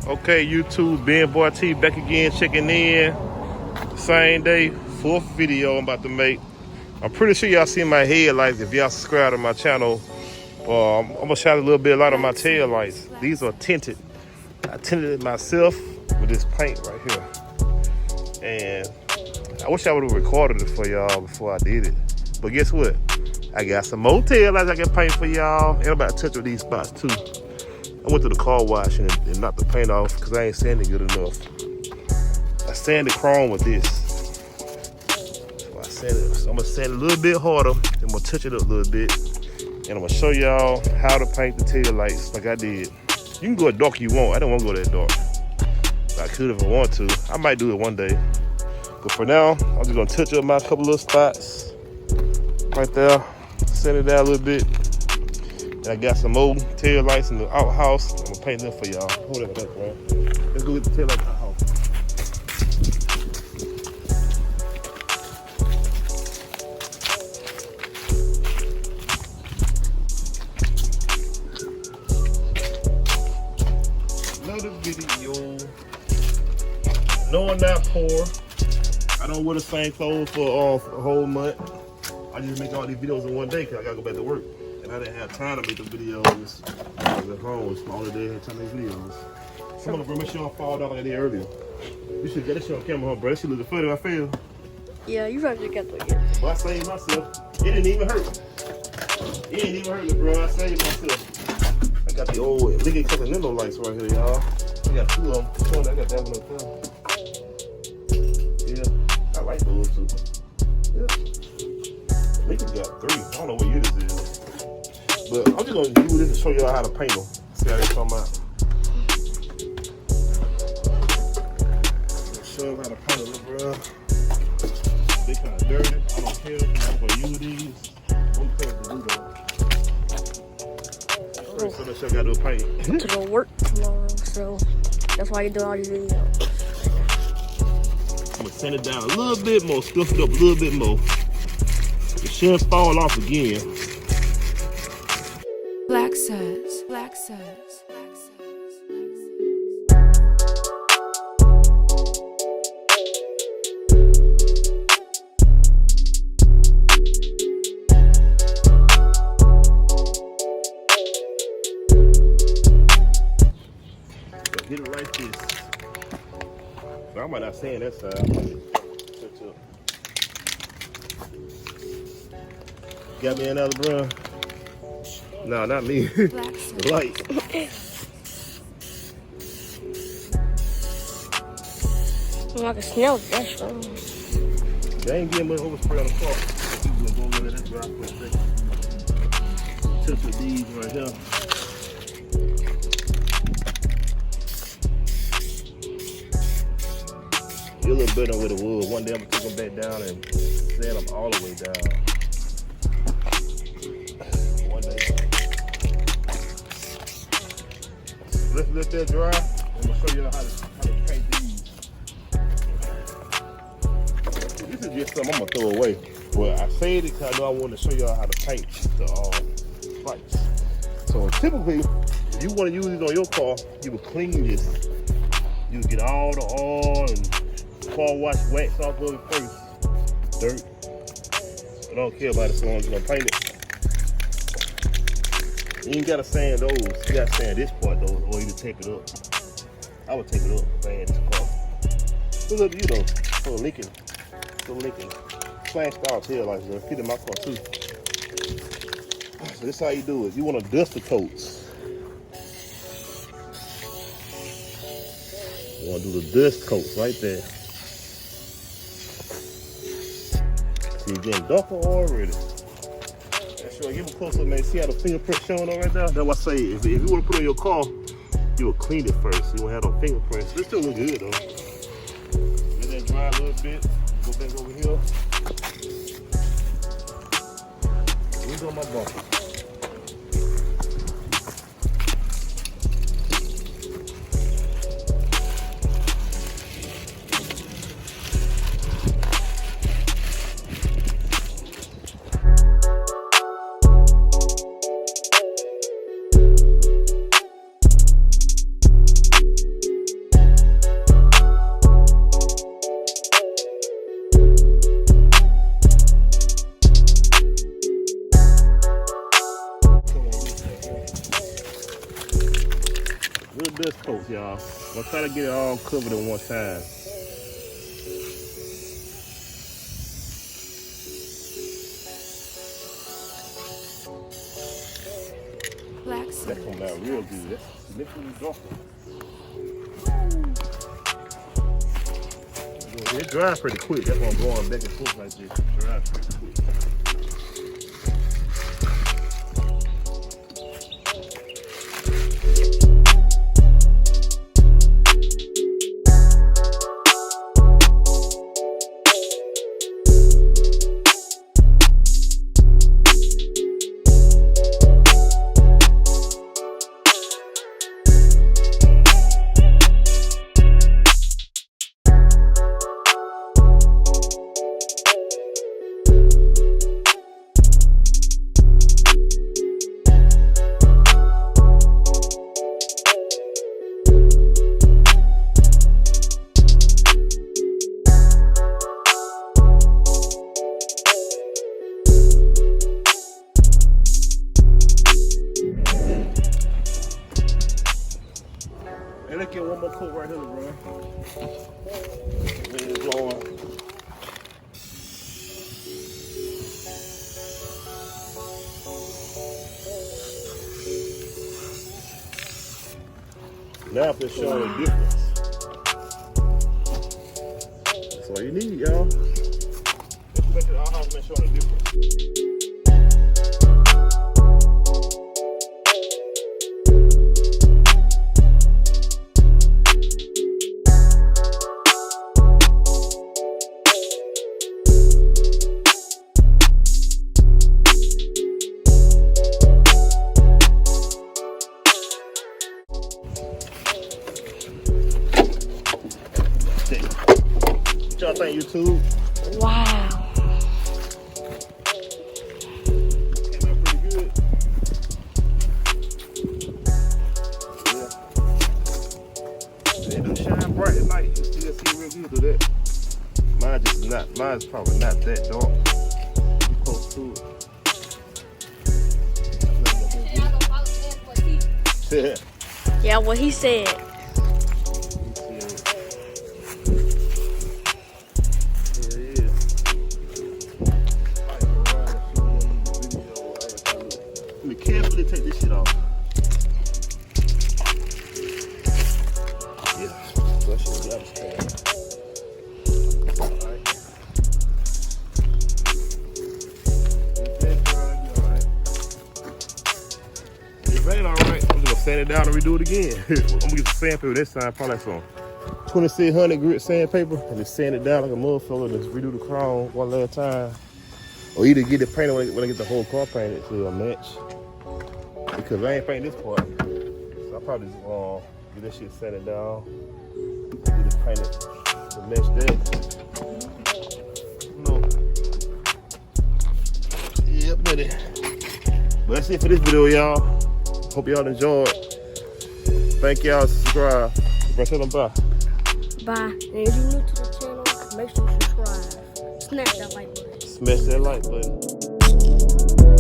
Okay, YouTube, Ben Boy T back again, checking in. Same day, fourth video I'm about to make. I'm pretty sure y'all see my headlights if y'all subscribe to my channel. I'm gonna shine a little bit of light on my tail lights. These are tinted. I tinted it myself with this paint right here. And I wish I would have recorded it for y'all before I did it. But guess what? I got some more tail lights I can paint for y'all. And I'm about to touch with these spots too. I went to the car wash and knocked the paint off because I ain't sanding good enough. I sanded chrome with this. So I'm gonna sand it a little bit harder. I'm gonna touch it up a little bit. And I'm gonna show y'all how to paint the tail lights like I did. You can go as dark as you want. I don't want to go that dark. I could if I want to. I might do it one day. But for now, I'm just gonna touch up my couple little spots right there. Sand it down a little bit. And I got some more tail lights in the outhouse. I'm gonna paint them for y'all. Hold that back, bro. Let's go get the tail lights outhouse. Another video. No, I'm not poor. I don't wear the same clothes for a whole month. I just make all these videos in one day because I gotta go back to work. And I didn't have time to make the videos. I was at home. It's my only day I had time to make videos. Someone bro, make sure I don't fall down like I did earlier. You should get this shit on camera, huh, bro? That shit looking funny if I fail. Yeah, you probably got to get. Well, I saved myself. It didn't even hurt. It didn't even hurt me, bro. I saved myself. I got the old Lincoln Continental lights right here, y'all. I got two of them. I got that one up there. Yeah, I like those too. Yeah. Lincoln got 3. I don't know what year this is. But I'm just gonna do this to show y'all how to paint them. See how they come out. Show you how to paint them, bro. They kind of dirty. I don't care. I'm gonna use these. I'm gonna do though. First, so that's what I gotta do paint. To go work tomorrow, so that's why you do all these videos. I'm gonna sand it down a little bit more, scuff it up a little bit more. It shouldn't fall off again. Black says, Black says, Black says. So get it like this. But I might not saying that side. I might touch up. Got me another bro? No, not me. The light. Well, I can smell that strong. They ain't getting much overspray on the car. I'm gonna go let it dry for a second. Touch with these right here. You're a little better with the wood. One day I'm gonna take them back down and sand them all the way down. Let's let that dry. I'm gonna show you how to paint these. This is just something I'm gonna throw away. But I said it because I know I want to show y'all how to paint the lights. So typically, if you want to use these on your car, you would clean this. You would get all the oil and car wash wax off of it first. Dirt. I don't care about it so long as you're gonna paint it. You ain't gotta sand those. You gotta sand this part though, or you can tape it up. I would tape it up, sand this part. Look up, you know, for Lincoln. Slang style tail lights, though. Fit in my car too. So this is how you do it. You want to dust the coats. You want to do the dust coats right there. See, you're getting darker already. Sure, give a close up, man. See how the fingerprint showing on right now? That's what I say. If you want to put it on your car, you will clean it first. You won't have no fingerprints. It still look good though. Let that dry a little bit. Go back over here. Where's on my bumper? dust coats, y'all. I'm gonna try to get it all covered in one time. Black That suds. come out real good. That's literally dropping. It dries pretty quick. That's why I'm going back and forth like this. It dries pretty quick. And let's get one more coat right here, bro. Wind is blowing. Now it's showing a difference. That's all you need, y'all. Let's make it our house make showing a difference. What y'all think, YouTube? Wow. Came out pretty good. Yeah. They do shine bright at night. You still see real good through that. Mine's probably not that dark. Close to it. Yeah, what he said. Let me carefully take this shit off. Yeah, that shit be understand. Alright. It ain't alright. I'm just gonna sand it down and redo it again. I'm gonna get some sandpaper this time, probably like some 2600 grit sandpaper, and just sand it down like a motherfucker and just redo the crown one last time. Or either get it painted when I get the whole car painted to a match. Because I ain't painting this part. So I probably just get this shit sanded down. Get it painted to match that. No. Yep, buddy. But that's it for this video, y'all. Hope y'all enjoyed. Thank y'all. Subscribe. Bye. Bye. And if you're new to the channel, make sure you subscribe. Smash that like button. Smash that like button.